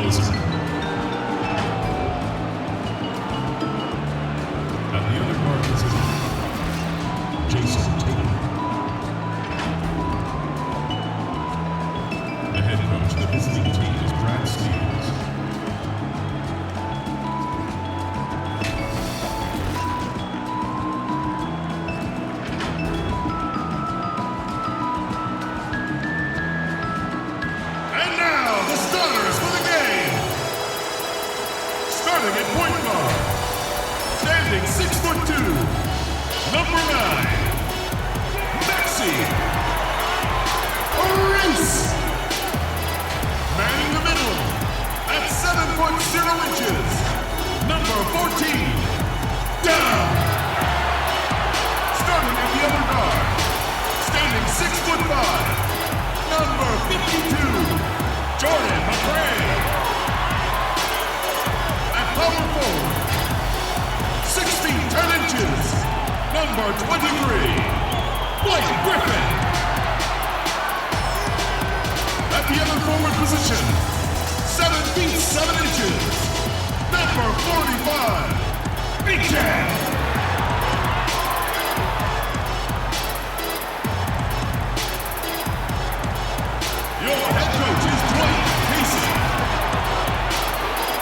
closer. At the other guard position, Jason Tatum. The head coach of the visiting team is Brad Stevens. And now, the starters for the game. Starting at point guard, standing 6'2", number 9, Maxi. Man in the middle, at 7'0", number 14, down. Starting at the other guard, standing 6'5", number 52, Jordan McRae. At power forward, 16 10", number 23, Blake Griffin. At the other forward position, 7 feet 7 inches, number 45, Reggie. Your head coach is Dwight Casey.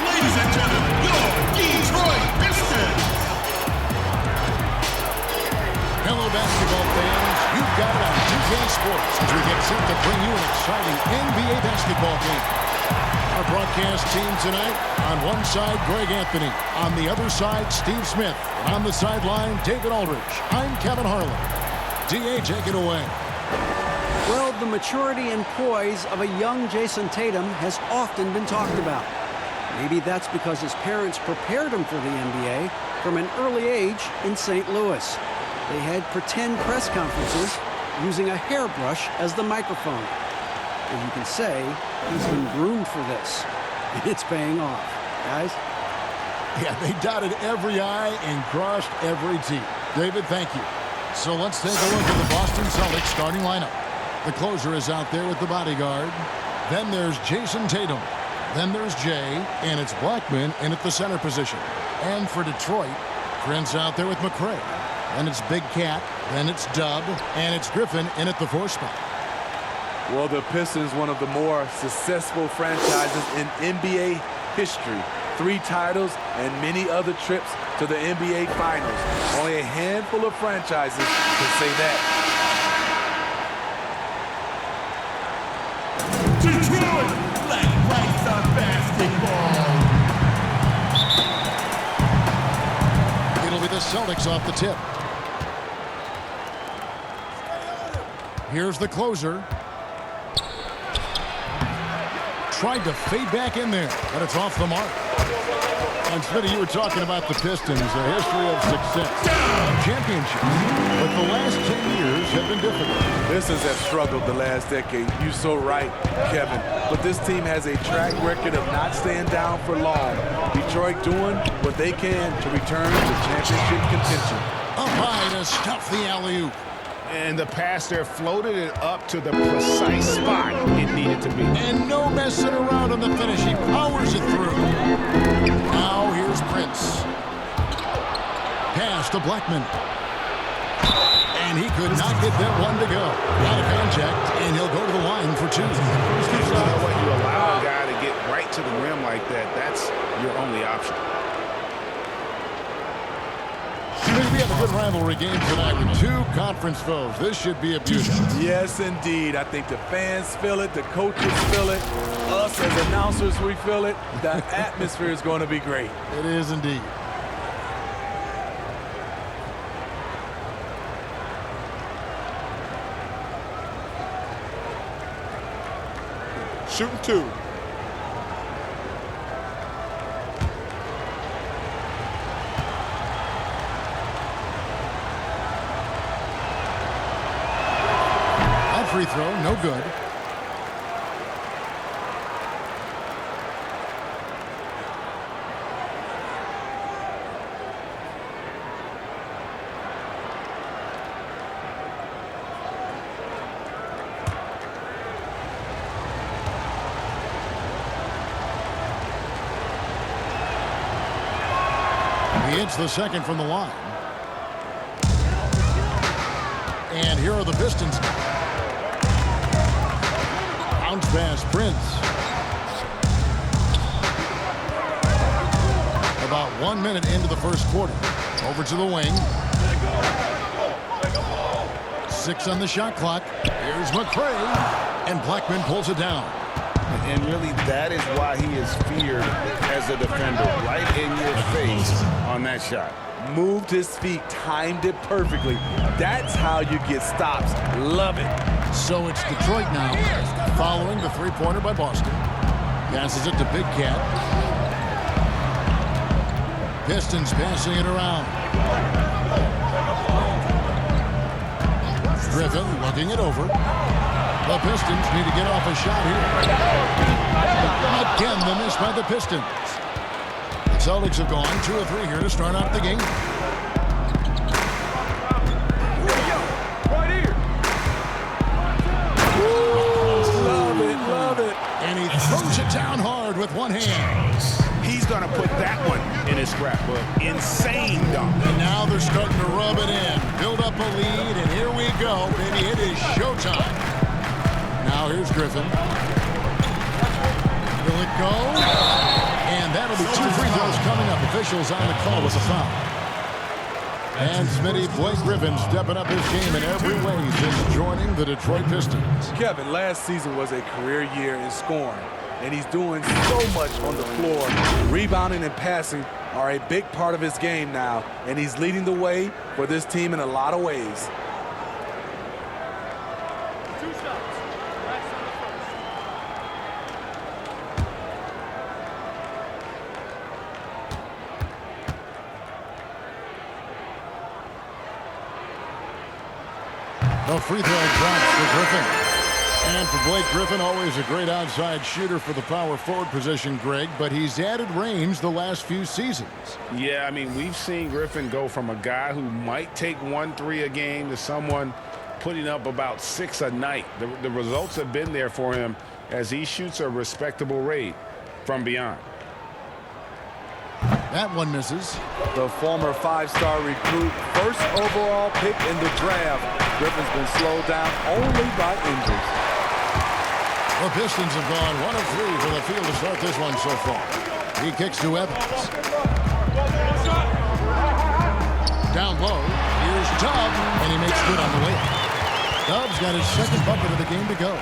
Ladies and gentlemen, your Detroit Pistons. Hello, basketball fans. You've got it on TK Sports as we get set to bring you an exciting NBA basketball game. Our broadcast team tonight, on one side, Greg Anthony. On the other side, Steve Smith. And on the sideline, David Aldridge. I'm Kevin Harlan. DA, take it away. Well, the maturity and poise of a young Jason Tatum has often been talked about. Maybe that's because his parents prepared him for the NBA from an early age in St. Louis. They had pretend press conferences using a hairbrush as the microphone. And you can say he's been groomed for this. And it's paying off. Guys? Yeah, they dotted every I and crossed every T. David, thank you. So let's take a look at the Boston Celtics starting lineup. The closer is out there with the bodyguard. Then there's Jason Tatum. Then there's Jay, and it's Blackman in at the center position. And for Detroit, Prince out there with McRae. Then it's Big Cat, then it's Dub, and it's Griffin in at the 4 spot. Well, the Pistons, one of the more successful franchises in NBA history. 3 titles and many other trips to the NBA Finals. Only a handful of franchises can say that. Detroit, Black Rights on basketball. It'll be the Celtics off the tip. Here's the closer. Tried to fade back in there, but it's off the mark. And Smitty, you were talking about the Pistons, a history of success, championships. But the last 10 years have been difficult. Pistons have struggled the last decade. You're so right, Kevin. But this team has a track record of not staying down for long. Detroit doing what they can to return to championship contention. Up high to stuff the alley-oop. And the pass there floated it up to the precise spot it needed to be. And no messing around on the finish. He powers it through. Now here's Prince. Pass to Blackman. And he could not get that one to go. Out of contact, and he'll go to the line for 2. You know what? You allow a guy to get right to the rim like that. That's your only option. We have a good rivalry game tonight with 2 conference foes. This should be a beauty. Yes, indeed. I think the fans feel it, the coaches feel it, us as announcers, we feel it. The atmosphere is going to be great. It is indeed. Shooting 2. Free throw, no good. He hits the second from the line. And here are the Pistons. Bounce pass, Prince. About 1 minute into the first quarter. Over to the wing. 6 on the shot clock. Here's McCray. And Blackman pulls it down. And really, that is why he is feared as a defender. Right in your face on that shot. Moved his feet, timed it perfectly. That's how you get stops. Love it. So it's Detroit now, following the three-pointer by Boston. Passes it to Big Cat. Pistons passing it around. Griffin looking it over. The Pistons need to get off a shot here. Again, the miss by the Pistons. The Celtics have gone 2 of 3 here to start out the game. Love it. And he throws it down hard with one hand. He's going to put that one in his scrapbook. Insane dunk. And now they're starting to rub it in. Build up a lead, and here we go, baby. It is showtime. Now here's Griffin. Will it go? And that'll be 2 free throws coming up. Officials on the call with a foul. And Smitty, Blake Griffin stepping up his game in every way since joining the Detroit Pistons. Kevin, last season was a career year in scoring, and he's doing so much on the floor. Rebounding and passing are a big part of his game now, and he's leading the way for this team in a lot of ways. The free throw drops for Griffin. And for Blake Griffin, always a great outside shooter for the power forward position, Greg, but he's added range the last few seasons. Yeah, I mean, we've seen Griffin go from a guy who might take 1-3 a game to someone putting up about 6 a night. The results have been there for him as he shoots a respectable rate from beyond. That one misses. The former 5-star recruit, first overall pick in the draft. Griffin's been slowed down only by injuries. The Pistons have gone 1 of 3 from the field to start this one so far. He kicks to Evans. Down low, here's Tubbs, and he makes good on the way. Tubbs got his second bucket of the game to go.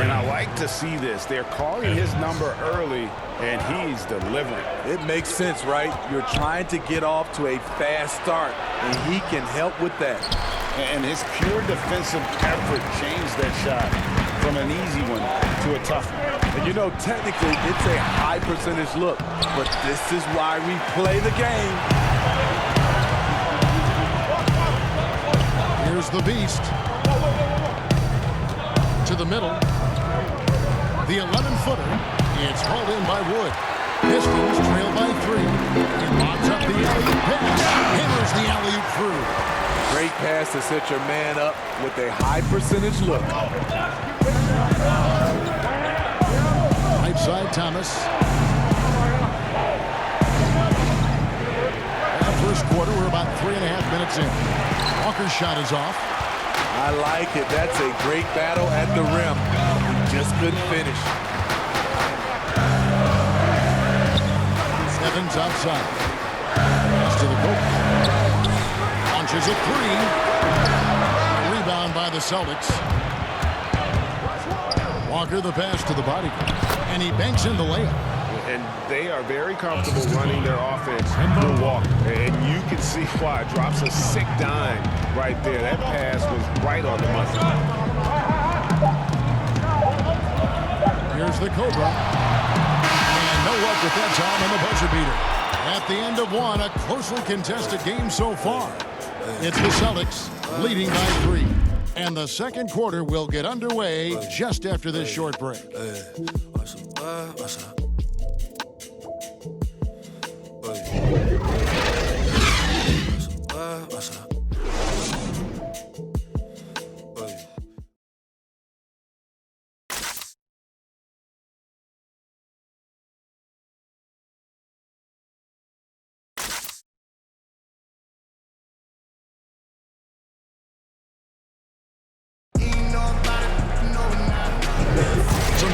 And I like to see this. They're calling his number early, and he's delivering. It makes sense, right? You're trying to get off to a fast start, and he can help with that. And his pure defensive effort changed that shot from an easy one to a tough one. And you know, technically, it's a high percentage look, but this is why we play the game. Here's the Beast. To the middle. The 11-footer. It's hauled in by Wood. Pistons trail by 3. He lobs up the alley-oop pass. Hammers the alley-oop through. Great pass to set your man up with a high percentage look. Right side, Thomas. That first quarter, we're about 3.5 minutes in. Walker's shot is off. I like it. That's a great battle at the rim. He just couldn't finish. Evans outside. Pass to the goal. Launches a 3. Rebound by the Celtics. Walker the pass to the body. And he banks in the layup. And they are very comfortable running their offense through Walker. And you can see why. Drops a sick dime right there. That pass was right on the money. Here's the Cobra. And no luck with that time on the buzzer beater. At the end of one, a closely contested game so far. It's the Celtics leading by 3. And the second quarter will get underway just after this short break.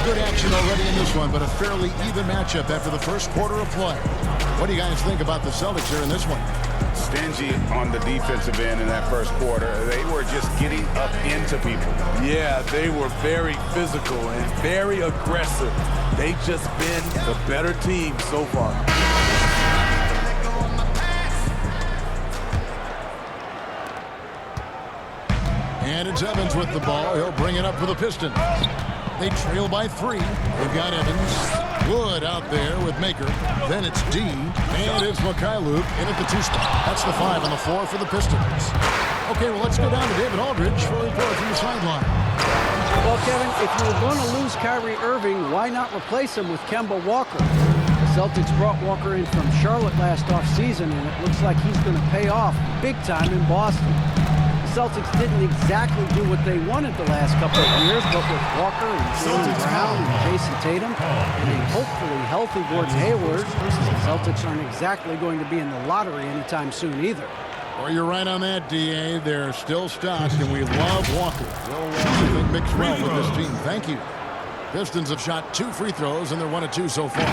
good action already in this one, but a fairly even matchup after the first quarter of play. What do you guys think about the Celtics here in this one? Stingy on the defensive end in that first quarter. They were just getting up into people. Yeah, they were very physical and very aggressive. They've just been the better team so far. And it's Evans with the ball. He'll bring it up for the Pistons. They trail by 3. They've got Evans. Wood out there with Maker. Then it's D. And it's Mikhailuk in at the 2 spot. That's the 5 and the 4 for the Pistons. Okay, well, let's go down to David Aldridge for a report from the sideline. Well, Kevin, if you were going to lose Kyrie Irving, why not replace him with Kemba Walker? The Celtics brought Walker in from Charlotte last offseason, and it looks like he's going to pay off big time in Boston. The Celtics didn't exactly do what they wanted the last couple of years, but with Walker and Jaylen Brown and Jason Tatum and a hopefully healthy Gordon Hayward, the Celtics aren't exactly going to be in the lottery anytime soon either. Well, you're right on that, D.A. They're still stocked, and we love Walker. Everything mixed well with this team. Thank you. Pistons have shot 2 free throws, and they're 1 of 2 so far.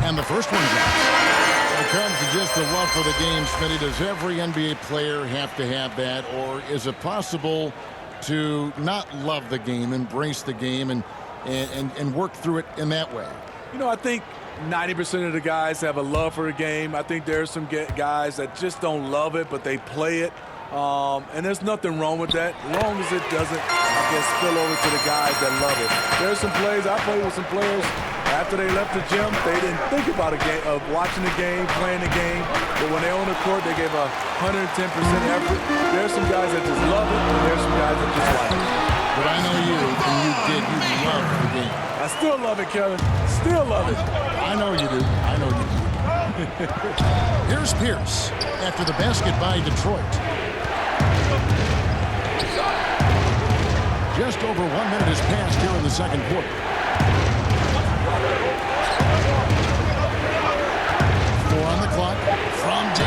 And the first one's out. When it comes to just the love for the game, Smitty, does every NBA player have to have that? Or is it possible to not love the game, embrace the game, and work through it in that way? You know, I think 90% of the guys have a love for the game. I think there's some guys that just don't love it, but they play it. And there's nothing wrong with that, as long as it doesn't, I guess, spill over to the guys that love it. There's some plays, I played with some players, after they left the gym, they didn't think about a game, of watching the game, playing the game. But when they're on the court, they gave 110% effort. There's some guys that just love it, and there's some guys that just like it. But I know you, and you did. You love the game. I still love it, Kevin. Still love it. I know you do. I know you do. Here's Pierce after the basket by Detroit. Just over 1 minute has passed here in the second quarter. On the clock from D.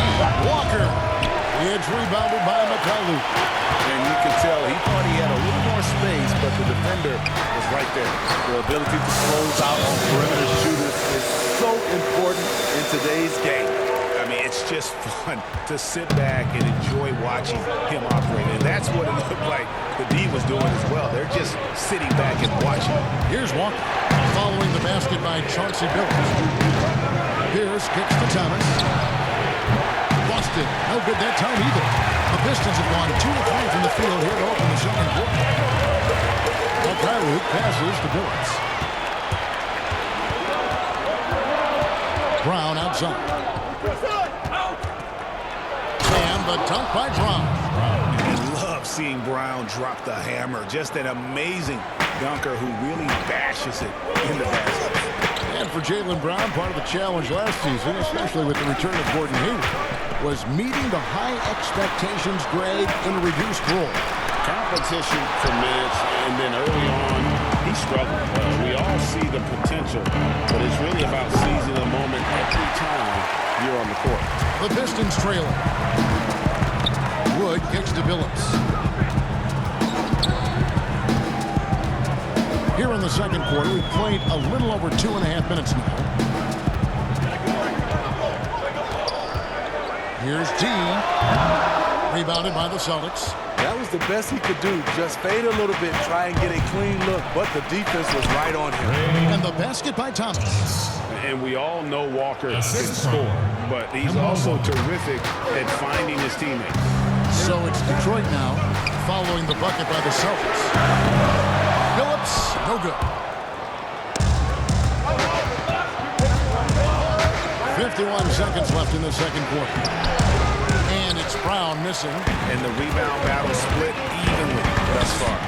Walker. It's rebounded by Mikhailuk. And you could tell he thought he had a little more space, but the defender was right there. The ability to close out on perimeter shooters is so important in today's game. I mean, it's just fun to sit back and enjoy watching him operate. And that's what it looked like the D was doing as well. They're just sitting back and watching. Here's Walker following the basket by Chauncey Billups. Pierce kicks to Thomas. Boston, no good that time either. The Pistons have gone 2 of 3 from the field here to open the second quarter. Mikhailuk passes to Billups. Brown outside. And the dunk by Brown. I love seeing Brown drop the hammer. Just an amazing dunker who really bashes it in the basket. And for Jaylen Brown, part of the challenge last season, especially with the return of Gordon Hayward, was meeting the high expectations, Greg, in a reduced role. Competition for minutes, and then early on, he struggled. We all see the potential, but it's really about seizing the moment every time you're on the court. The Pistons trailing. Wood kicks to Billups. Here in the second quarter, we've played a little over 2.5 minutes now. Here's D. Rebounded by the Celtics. That was the best he could do. Just fade a little bit, try and get a clean look, but the defense was right on him. And the basket by Thomas. And we all know Walker can score, but he's also terrific at finding his teammates. So it's Detroit now, following the bucket by the Celtics. Billups, no good. 51 seconds left in the second quarter. And it's Brown missing. And the rebound battle split evenly thus far.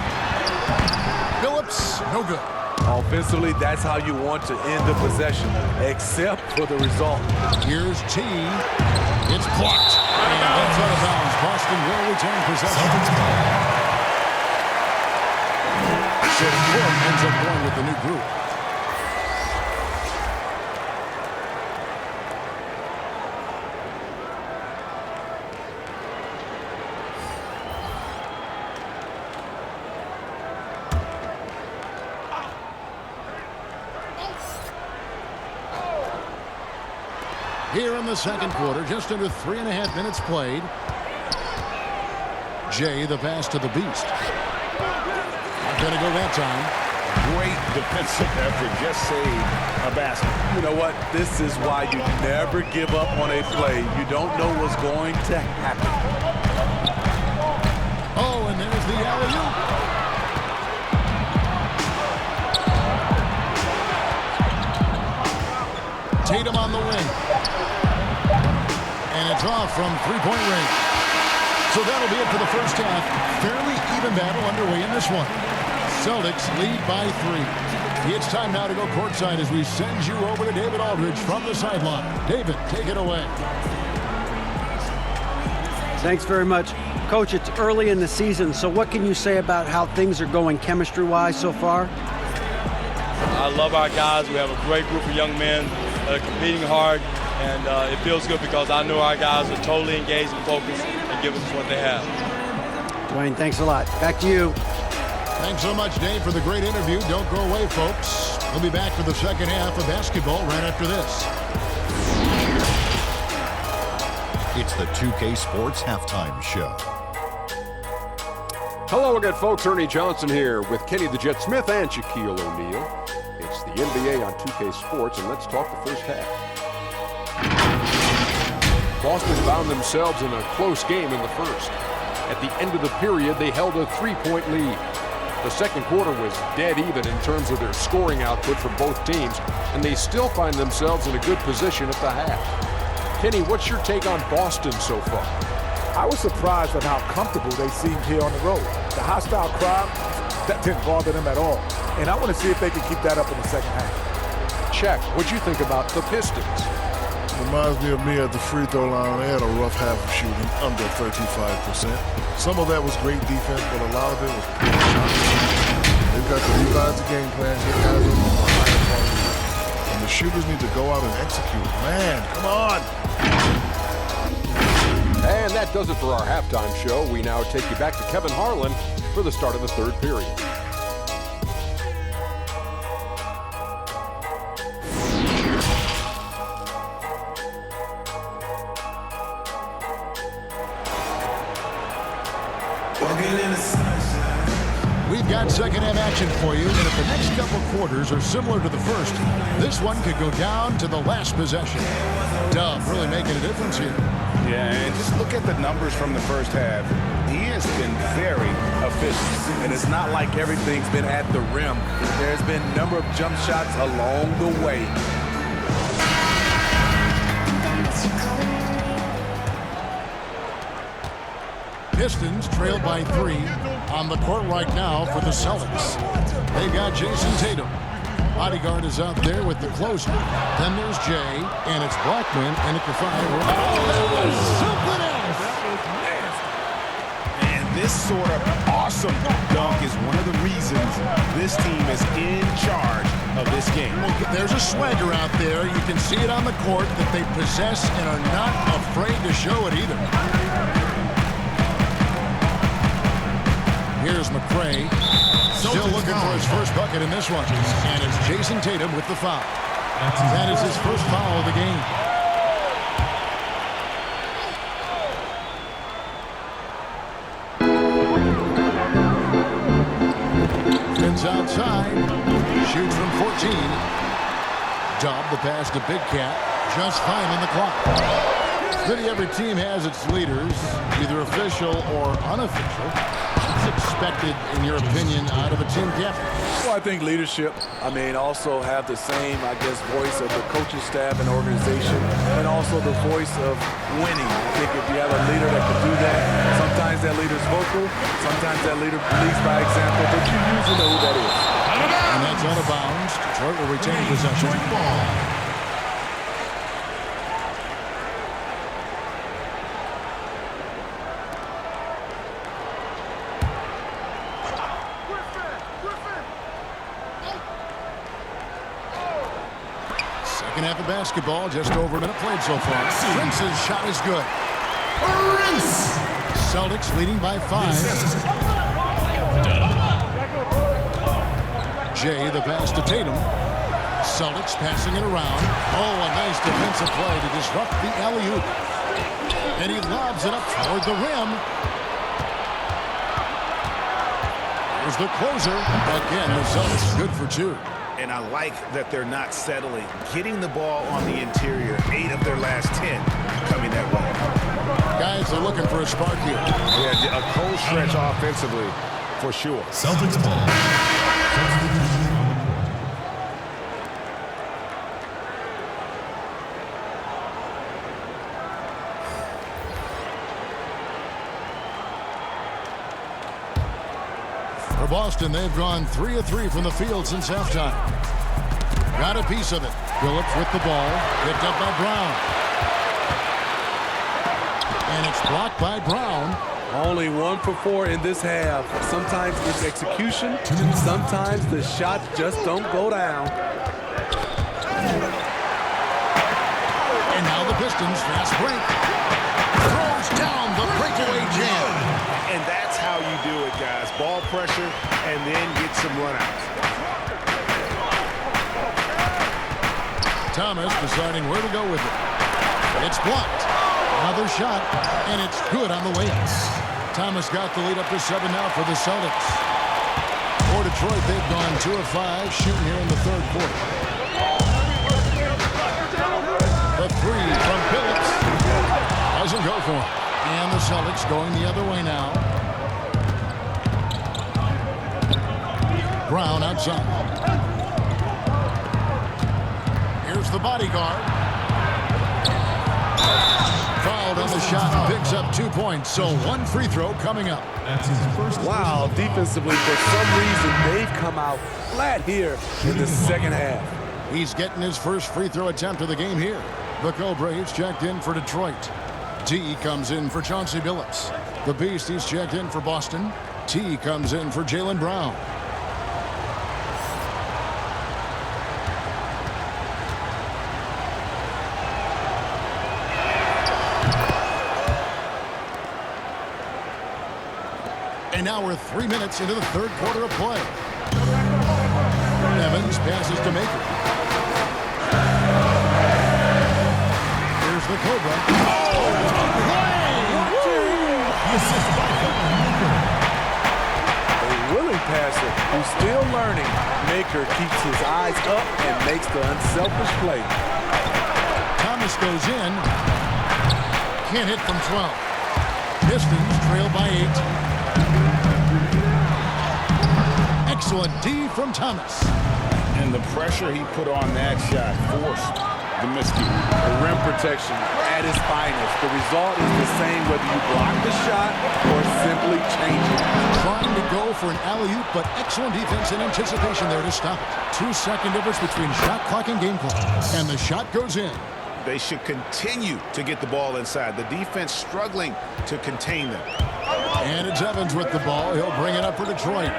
Billups, no good. Offensively, that's how you want to end the possession, except for the result. Here's T. It's blocked. And that's out of bounds. Boston will return possession. So Court ends up going with the new group. Here in the second quarter, just under 3.5 minutes played. Jay, the pass to the Beast. Not going to go that time. Great defensive effort. Just saved a basket. You know what? This is why you never give up on a play. You don't know what's going to happen. Oh, and there's the alley-oop. Tatum on the wing. And it's off from three-point range. So that'll be it for the first half. Fairly even battle underway in this one. Celtics lead by 3. It's time now to go courtside as we send you over to David Aldridge from the sideline. David, take it away. Thanks very much. Coach, it's early in the season, so what can you say about how things are going chemistry-wise so far? I love our guys. We have a great group of young men that are competing hard, and it feels good because I know our guys are totally engaged and focused and giving us what they have. Dwayne, thanks a lot. Back to you. Thanks so much, Dave, for the great interview. Don't go away, folks. We'll be back for the second half of basketball right after this. It's the 2K Sports Halftime Show. Hello again, folks. Ernie Johnson here with Kenny the Jet Smith and Shaquille O'Neal. It's the NBA on 2K Sports, and let's talk the first half. Boston found themselves in a close game in the first. At the end of the period, they held a 3-point lead. The second quarter was dead even in terms of their scoring output from both teams, and they still find themselves in a good position at the half. Kenny, what's your take on Boston so far? I was surprised at how comfortable they seemed here on the road. The hostile crowd, that didn't bother them at all. And I want to see if they can keep that up in the second half. Check. What'd you think about the Pistons? Reminds me of me at the free throw line. They had a rough half of shooting, under 35%. Some of that was great defense, but a lot of it was poor shots. They've got to revise the game plan, get guys on the higher quality. And the shooters need to go out and execute. Man, come on. And that does it for our halftime show. We now take you back to Kevin Harlan for the start of the third period. We've got second half action for you, and if the next couple quarters are similar to the first, this one could go down to the last possession. Dub really making a difference here. Yeah, and just look at the numbers from the first half. He has been very efficient. And it's not like everything's been at the rim. There's been a number of jump shots along the way. Pistons trail by 3 on the court right now for the Celtics. They've got Jason Tatum. Bodyguard is out there with the closer. Then there's Jay, and it's Blackman, and at the 5. Oh, that was something else! And this sort of awesome dunk is one of the reasons this team is in charge of this game. Well, there's a swagger out there. You can see it on the court that they possess and are not afraid to show it either. Here's McRae. Still looking for his first bucket in this one. And it's Jason Tatum with the foul. That is his first foul of the game. Spins outside. Shoots from 14. Dub the pass to Big Cat. Just 5 on the clock. Really, every team has its leaders, either official or unofficial. What's expected, in your opinion, out of a team captain? Well, I think leadership, also have the same, voice of the coaching staff and organization, and also the voice of winning. I think if you have a leader that can do that, sometimes that leader's vocal, sometimes that leader leads by example, but you usually know who that is. And that's out of bounds. Detroit will retain possession. Second half of basketball, just over a minute played so far. Prince's shot is good. Celtics leading by 5. Jay, the pass to Tatum. Celtics passing it around. Oh, a nice defensive play to disrupt the alley-oop. And he lobs it up toward the rim. Here's the closer. Again, the Celtics good for 2. And I like that they're not settling. Getting the ball on the interior, 8 of their last 10 coming that way. Guys are looking for a spark here. Yeah, a cold stretch offensively, for sure. Celtics ball. For Boston, they've gone 3 of 3 from the field since halftime. Got a piece of it. Billups with the ball. Picked up by Brown. And it's blocked by Brown. Only 1 for 4 in this half. Sometimes it's execution. Sometimes the shots just don't go down. And now the Pistons fast break. Throws down the breakaway jam. And that's how you do it, guys. Ball pressure and then get some runouts. Thomas deciding where to go with it. It's blocked. Another shot, and it's good on the way. Thomas got the lead up to 7 now for the Celtics. For Detroit, they've gone 2 of 5 shooting here in the third quarter. The 3 from Billups doesn't go for him. And the Celtics going the other way now. Brown outside. Here's the bodyguard. Fouled on the shot and picks up 2 points. So 1 free throw coming up. That's his first. Wow, defensively, for some reason, they've come out flat here in the second half. He's getting his first free throw attempt of the game here. The Braves checked in for Detroit. T comes in for Chauncey Billups. The Beast, he's checked in for Boston. T comes in for Jaylen Brown. And now we're 3 minutes into the third quarter of play. Evans passes to Maker. Here's the Cobra. A willing passer who's still learning. Maker keeps his eyes up and makes the unselfish play. Thomas goes in. Can't hit from 12. Pistons trail by 8. Excellent D from Thomas. And the pressure he put on that shot forced the miscue. The rim protection at its finest. The result is the same whether you block the shot or simply change it. Trying to go for an alley-oop, but excellent defense and anticipation there to stop it. 2-second difference between shot clock and game clock. And the shot goes in. They should continue to get the ball inside. The defense struggling to contain them. And it's Evans with the ball. He'll bring it up for Detroit.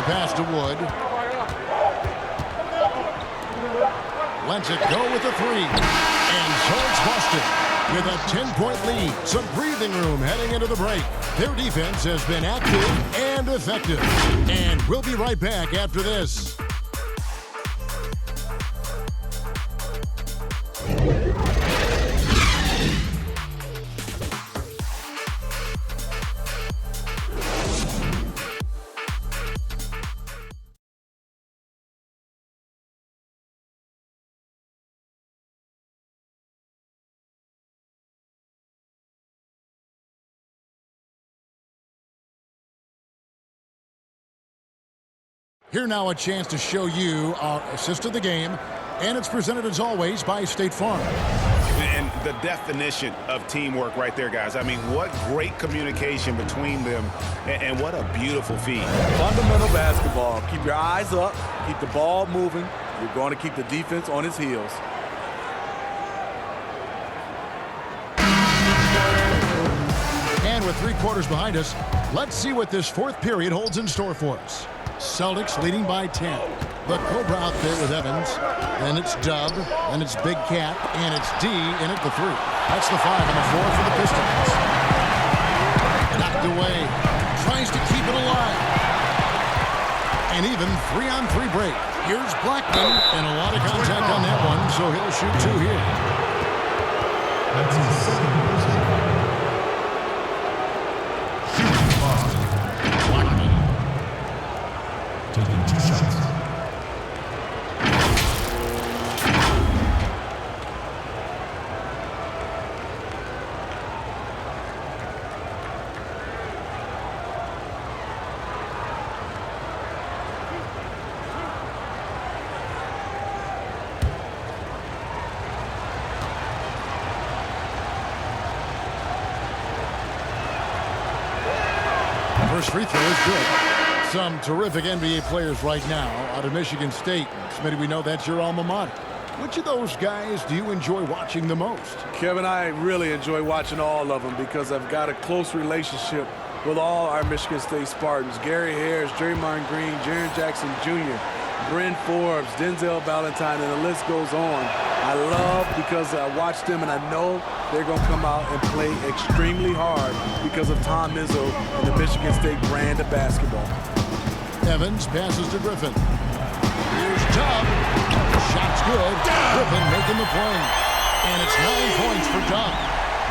Pass to Wood. Lets it go with the 3. And so it's Boston with a 10-point lead. Some breathing room heading into the break. Their defense has been active and effective. And we'll be right back after this. Here now a chance to show you our assist of the game, and it's presented as always by State Farm. And the definition of teamwork right there, guys. I mean, what great communication between them, and what a beautiful feat. Fundamental basketball. Keep your eyes up. Keep the ball moving. You're going to keep the defense on its heels. And with 3 quarters behind us, let's see what this 4th period holds in store for us. Celtics leading by 10. The Cobra out there with Evans. Then it's Dub. Then it's Big Cat. And it's D in at the 3. That's the 5 and the 4 for the Pistons. Knocked away. Tries to keep it alive. And even 3-on-3 break. Here's Blackman. And a lot of contact on that one, so he'll shoot 2 here. That's his second person. Blackman. Taking 2 shots. First free throw is good. Some terrific NBA players right now out of Michigan State. Smitty, we know that's your alma mater. Which of those guys do you enjoy watching the most? Kevin, I really enjoy watching all of them because I've got a close relationship with all our Michigan State Spartans. Gary Harris, Draymond Green, Jaren Jackson Jr., Bryn Forbes, Denzel Valentine, and the list goes on. I love because I watch them and I know they're going to come out and play extremely hard because of Tom Izzo and the Michigan State brand of basketball. Evans passes to Griffin. Here's Dub. Shot's good. Griffin making the play. And it's 9 points for Dub.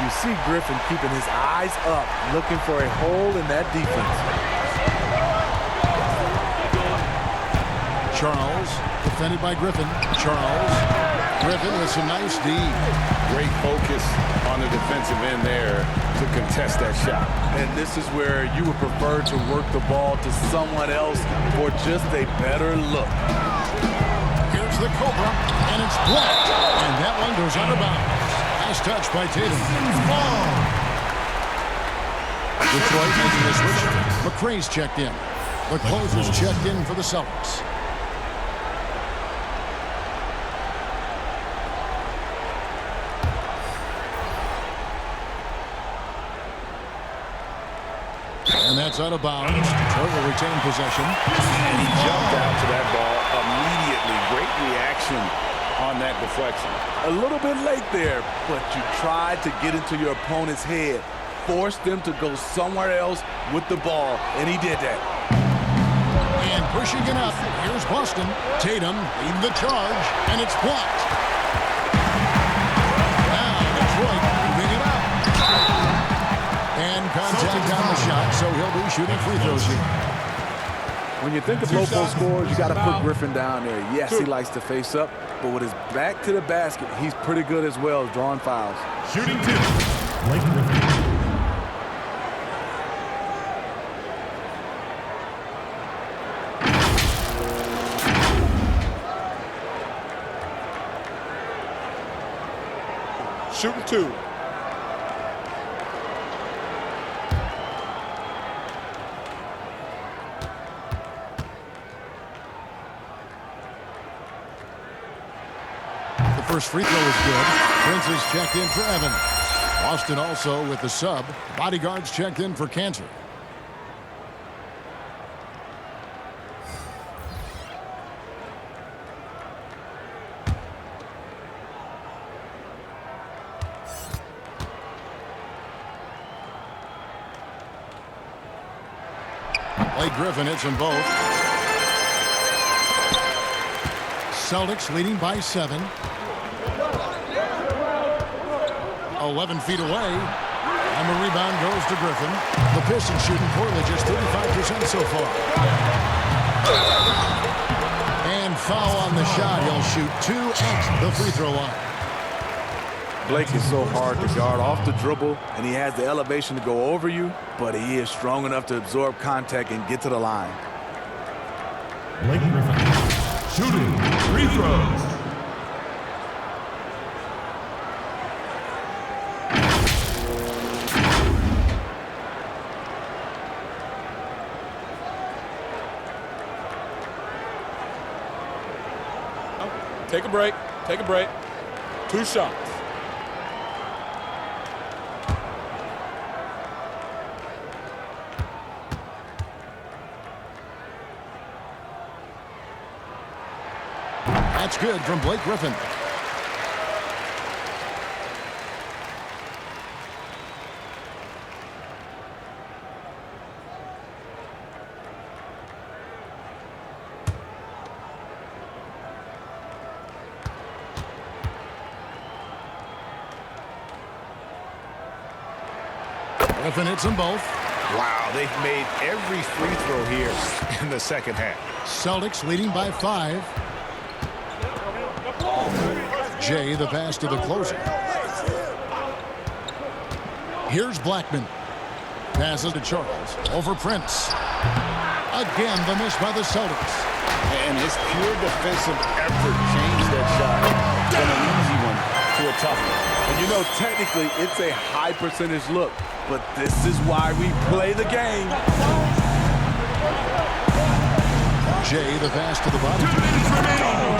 You see Griffin keeping his eyes up, looking for a hole in that defense. Charles, defended by Griffin. Charles. Griffin with some nice D. Great focus on the defensive end there to contest that shot. And this is where you would prefer to work the ball to someone else for just a better look. Here's the Cobra, and it's blocked. And that one goes out of bounds. Nice touch by Tatum. Detroit making the switch. McRae's checked in. The closer's checked in for the Celtics. And that's out of bounds. Detroit will retain possession. And he jumped out to that ball immediately. Great reaction on that deflection. A little bit late there, but you tried to get into your opponent's head. Forced them to go somewhere else with the ball, and he did that. And pushing it up, here's Boston. Tatum leading the charge, and it's blocked. Now Detroit moving it up. And contact on the shot, so he'll be shooting free throws here. When you think of low post scores, you got to put Griffin down there. Yes, he likes to face up, but with his back to the basket, he's pretty good as well, drawing fouls. Shooting 2. Blake Griffin. Shooting 2. First free throw is good. Prince is checked in for Evans. Boston also with the sub. Bodyguards checked in for Cantor. Blake Griffin hits them both. Celtics leading by 7. 11 feet away, and the rebound goes to Griffin. The Pistons shooting poorly, just 35% so far. And foul on the shot. He'll shoot 2 at the free throw line. Blake is so hard to guard off the dribble, and he has the elevation to go over you, but he is strong enough to absorb contact and get to the line. Blake Griffin shooting free throws. Take a break. Take a break. 2 shots. That's good from Blake Griffin. Griffin hits them both. Wow, they've made every free throw here in the second half. Celtics leading by 5. Jay, the pass to the closer. Here's Blackman. Passes to Charles. Over Prince. Again, the miss by the Celtics. And his pure defensive effort changed that shot from an easy one to a tough one. And you know, technically, it's a high percentage look, but this is why we play the game. Jay, the pass to the bottom.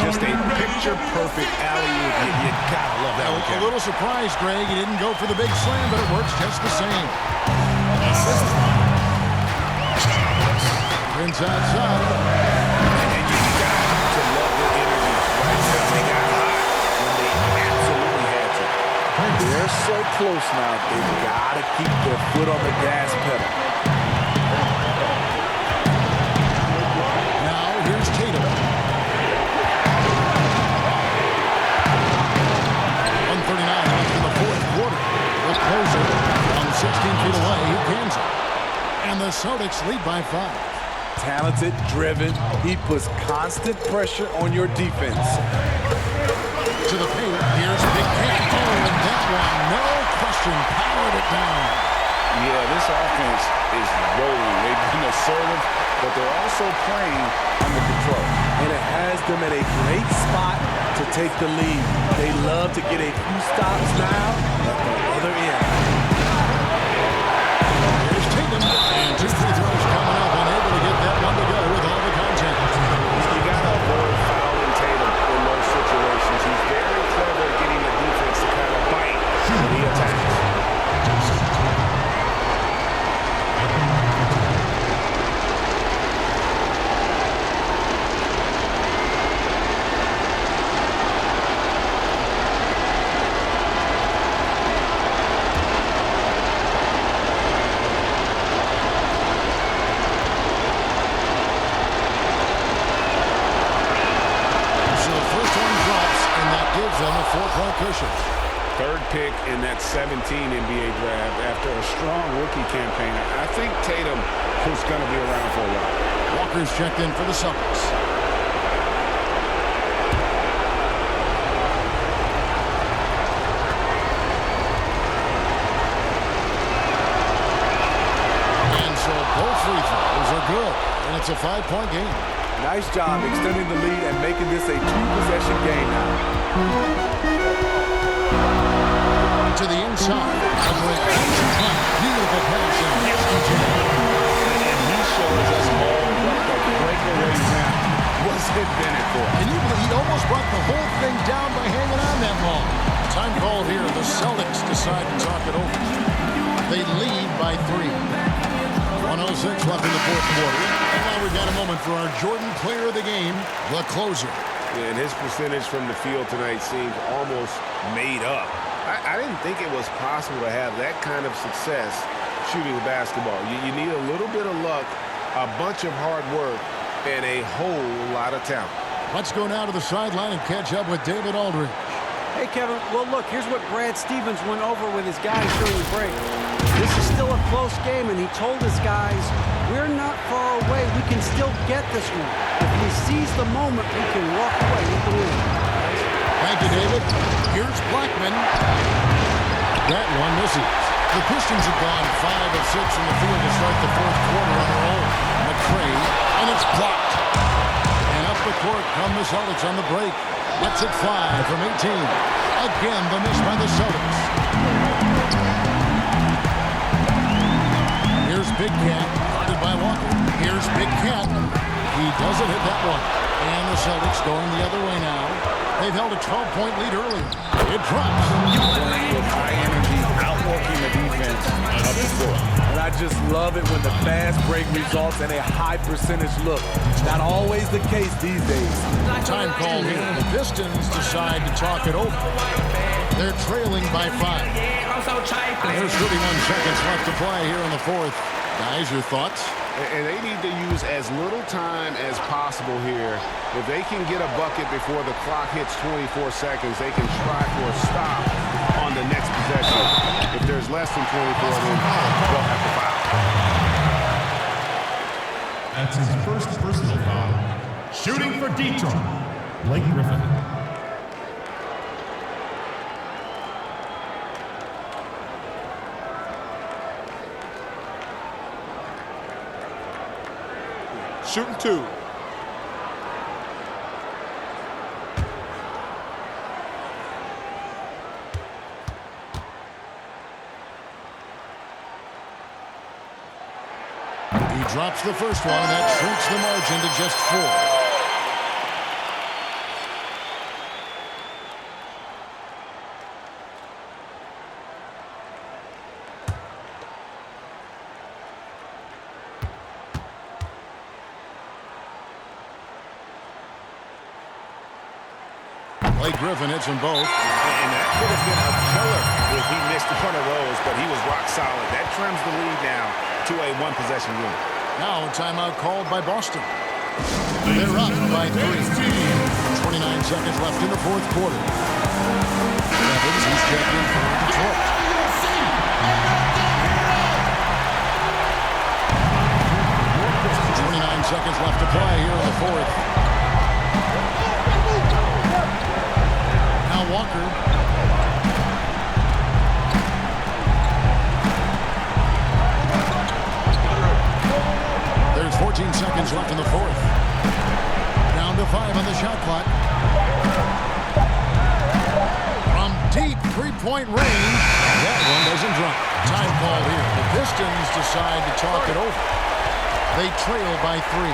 Just a picture-perfect alley-oop. You gotta love that one. A little surprised, Greg. He didn't go for the big slam, but it works just the same. Prince outside. And you got to love the energy right now. They got hot when they absolutely had to. They're so close now. They've got to keep their foot on the gas pedal. Now here's Tatum. 1:39 left in the fourth quarter. The closer from 16 feet away. He cans it. And the Celtics lead by 5. Talented, driven. He puts constant pressure on your defense. To the paint. Here's Big Cat. Oh, and that one, no question, powered it down. Yeah, this offense is rolling. They've been assertive, but they're also playing under control. And it has them at a great spot to take the lead. They love to get a few stops now at the other end. Here's Tatum. And 2 free throws coming up. Unable to get that one to go with all the contact. You got to avoid fouling Tatum in those situations. He's very clever at getting the defense to kind of bite when he attacks. Cushion. Third pick in that 17 NBA draft after a strong rookie campaign. I think Tatum is going to be around for a while. Walker's checked in for the Celtics. And so both free throws are good. And it's a 5-point game. Nice job extending the lead and making this a 2-possession game now. To the inside. Beautiful pass. And he shows us all what the breakaway round was invented for. And you believe he almost brought the whole thing down by hanging on that long. Time called here. The Celtics decide to talk it over. They lead by 3. 1:06 left in the fourth quarter. And now we've got a moment for our Jordan player of the game, the closer. Yeah, and his percentage from the field tonight seems almost made up. I didn't think it was possible to have that kind of success shooting the basketball. You need a little bit of luck, a bunch of hard work, and a whole lot of talent. Let's go now to the sideline and catch up with David Aldridge. Hey, Kevin. Well, look, here's what Brad Stevens went over with his guys during the break. This is still a close game, and he told his guys, we're not far away. We can still get this one. If we seize the moment, we can walk away with the win. Thank you, David. Here's Blackman. That one misses. The Pistons have gone 5 of 6 from the field to start the fourth quarter on their own. McCray, and it's blocked. And up the court come the Celtics on the break. That's at 5 from 18. Again, the miss by the Celtics. Here's Big Cat, guarded by Walker. Here's Big Cat. He doesn't hit that one. And the Celtics going the other way now. They've held a 12-point lead early. It drops. Playing with high energy, outworking the defense up the floor. And I just love it when the fast break results in a high percentage look. Not always the case these days. Time called here. The Pistons decide to talk it over. They're trailing by 5. There's 31 seconds left to play here in the fourth. Guys, your thoughts? And they need to use as little time as possible here. If they can get a bucket before the clock hits 24 seconds, they can try for a stop on the next possession. If there's less than 24, then they'll have to foul. That's his first personal foul. Shooting for Detroit, Blake Griffin. Shooting 2. He drops the first one, and that shrinks the margin to just 4. Griffin hits them both. And that could have been a killer if he missed one of those, but he was rock solid. That trims the lead now to a one-possession unit. Now a timeout called by Boston. They're up by 3. 29 seconds left in the fourth quarter. Evans, he's checked in for Detroit. Seconds left to play here in the fourth. Now Walker. There's 14 seconds left in the fourth. Down to 5 on the shot clock. From deep three-point range, that one doesn't drop. Time call here. The Pistons decide to talk it over. They trail by 3.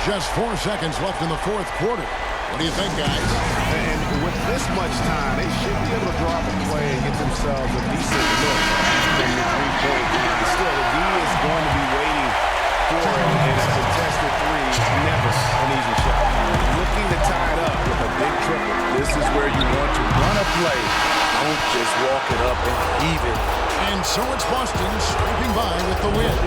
Just 4 seconds left in the fourth quarter. What do you think, guys? And with this much time, they should be able to draw up a play and get themselves a decent look from the three-point line. Still, the D is going to be waiting for it, and a contested three is never an easy shot. Looking to tie it up with a big triple. This is where you want to run a play. Don't just walk it up and heave it. And so it's Boston scraping by with the win.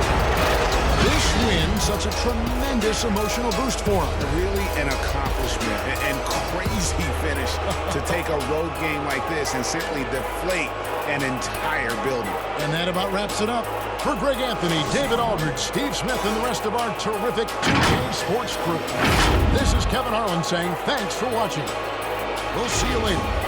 This win, such a tremendous emotional boost for him. Really an accomplishment and crazy finish to take a road game like this and simply deflate an entire building. And that about wraps it up. For Greg Anthony, David Aldridge, Steve Smith, and the rest of our terrific 2K Sports crew, this is Kevin Harlan saying thanks for watching. We'll see you later.